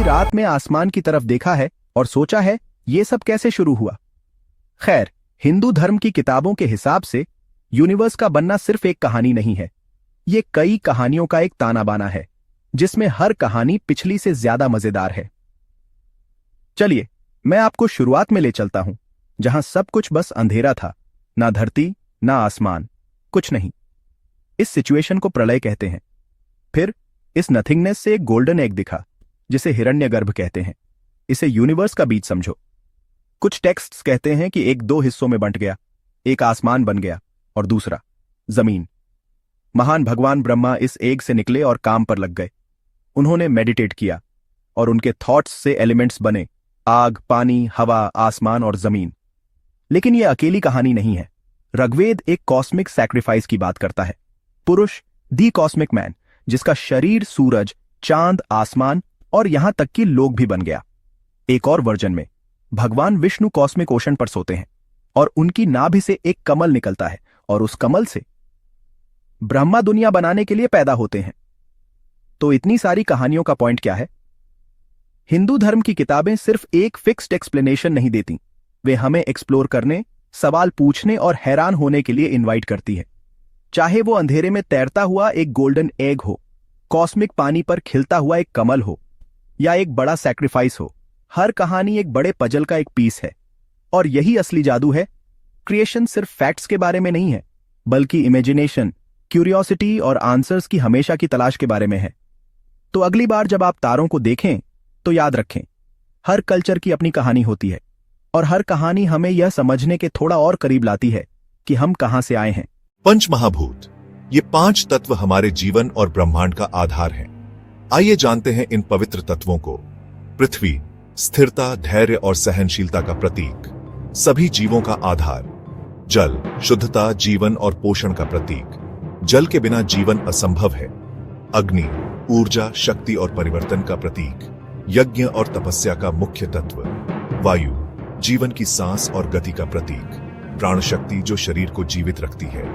रात में आसमान की तरफ देखा है और सोचा है ये सब कैसे शुरू हुआ। खैर, हिंदू धर्म की किताबों के हिसाब से यूनिवर्स का बनना सिर्फ एक कहानी नहीं है, ये कई कहानियों का एक ताना बाना है, जिसमें हर कहानी पिछली से ज्यादा मजेदार है। चलिए, मैं आपको शुरुआत में ले चलता हूं, जहां सब कुछ बस अंधेरा था, ना धरती ना आसमान, कुछ नहीं। इस सिचुएशन को प्रलय कहते हैं। फिर इस नथिंगनेस से एक गोल्डन एग दिखा, जिसे हिरण्यगर्भ कहते हैं। इसे यूनिवर्स का बीज समझो। कुछ टेक्स्ट्स कहते हैं कि एक दो हिस्सों में बंट गया, एक आसमान बन गया और दूसरा जमीन। महान भगवान ब्रह्मा इस एग से निकले और काम पर लग गए। उन्होंने मेडिटेट किया और उनके थॉट्स से एलिमेंट्स बने, आग, पानी, हवा, आसमान और जमीन। लेकिन यह अकेली कहानी नहीं है। ऋग्वेद एक कॉस्मिक सैक्रिफाइस की बात करता है। पुरुष, दी कॉस्मिक मैन, जिसका शरीर सूरज, चांद, आसमान और यहां तक कि लोग भी बन गया। एक और वर्जन में भगवान विष्णु कॉस्मिक ओशन पर सोते हैं और उनकी नाभि से एक कमल निकलता है और उस कमल से ब्रह्मा दुनिया बनाने के लिए पैदा होते हैं। तो इतनी सारी कहानियों का पॉइंट क्या है? हिंदू धर्म की किताबें सिर्फ एक फिक्स्ड एक्सप्लेनेशन नहीं देती, वे हमें एक्सप्लोर करने, सवाल पूछने और हैरान होने के लिए इनवाइट करती है। चाहे वो अंधेरे में तैरता हुआ एक गोल्डन एग हो, कॉस्मिक पानी पर खिलता हुआ एक कमल हो, या एक बड़ा सैक्रिफाइस हो, हर कहानी एक बड़े पजल का एक पीस है। और यही असली जादू है। क्रिएशन सिर्फ फैक्ट्स के बारे में नहीं है, बल्कि इमेजिनेशन, क्यूरियोसिटी और आंसर्स की हमेशा की तलाश के बारे में है। तो अगली बार जब आप तारों को देखें तो याद रखें, हर कल्चर की अपनी कहानी होती है और हर कहानी हमें यह समझने के थोड़ा और करीब लाती है कि हम कहां से आए हैं। पंच महाभूत, ये 5 तत्व हमारे जीवन और ब्रह्मांड का आधार हैं। आइए जानते हैं इन पवित्र तत्वों को। पृथ्वी, स्थिरता, धैर्य और सहनशीलता का प्रतीक, सभी जीवों का आधार। जल, शुद्धता, जीवन और पोषण का प्रतीक, जल के बिना जीवन असंभव है। अग्नि, ऊर्जा, शक्ति और परिवर्तन का प्रतीक, यज्ञ और तपस्या का मुख्य तत्व। वायु, जीवन की सांस और गति का प्रतीक, प्राण शक्ति जो शरीर को जीवित रखती है।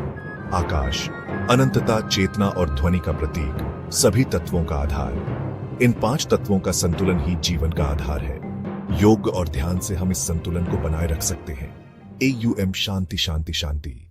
आकाश, अनंतता, चेतना और ध्वनि का प्रतीक, सभी तत्वों का आधार। इन 5 तत्वों का संतुलन ही जीवन का आधार है। योग और ध्यान से हम इस संतुलन को बनाए रख सकते हैं। AUM शांति शांति शांति।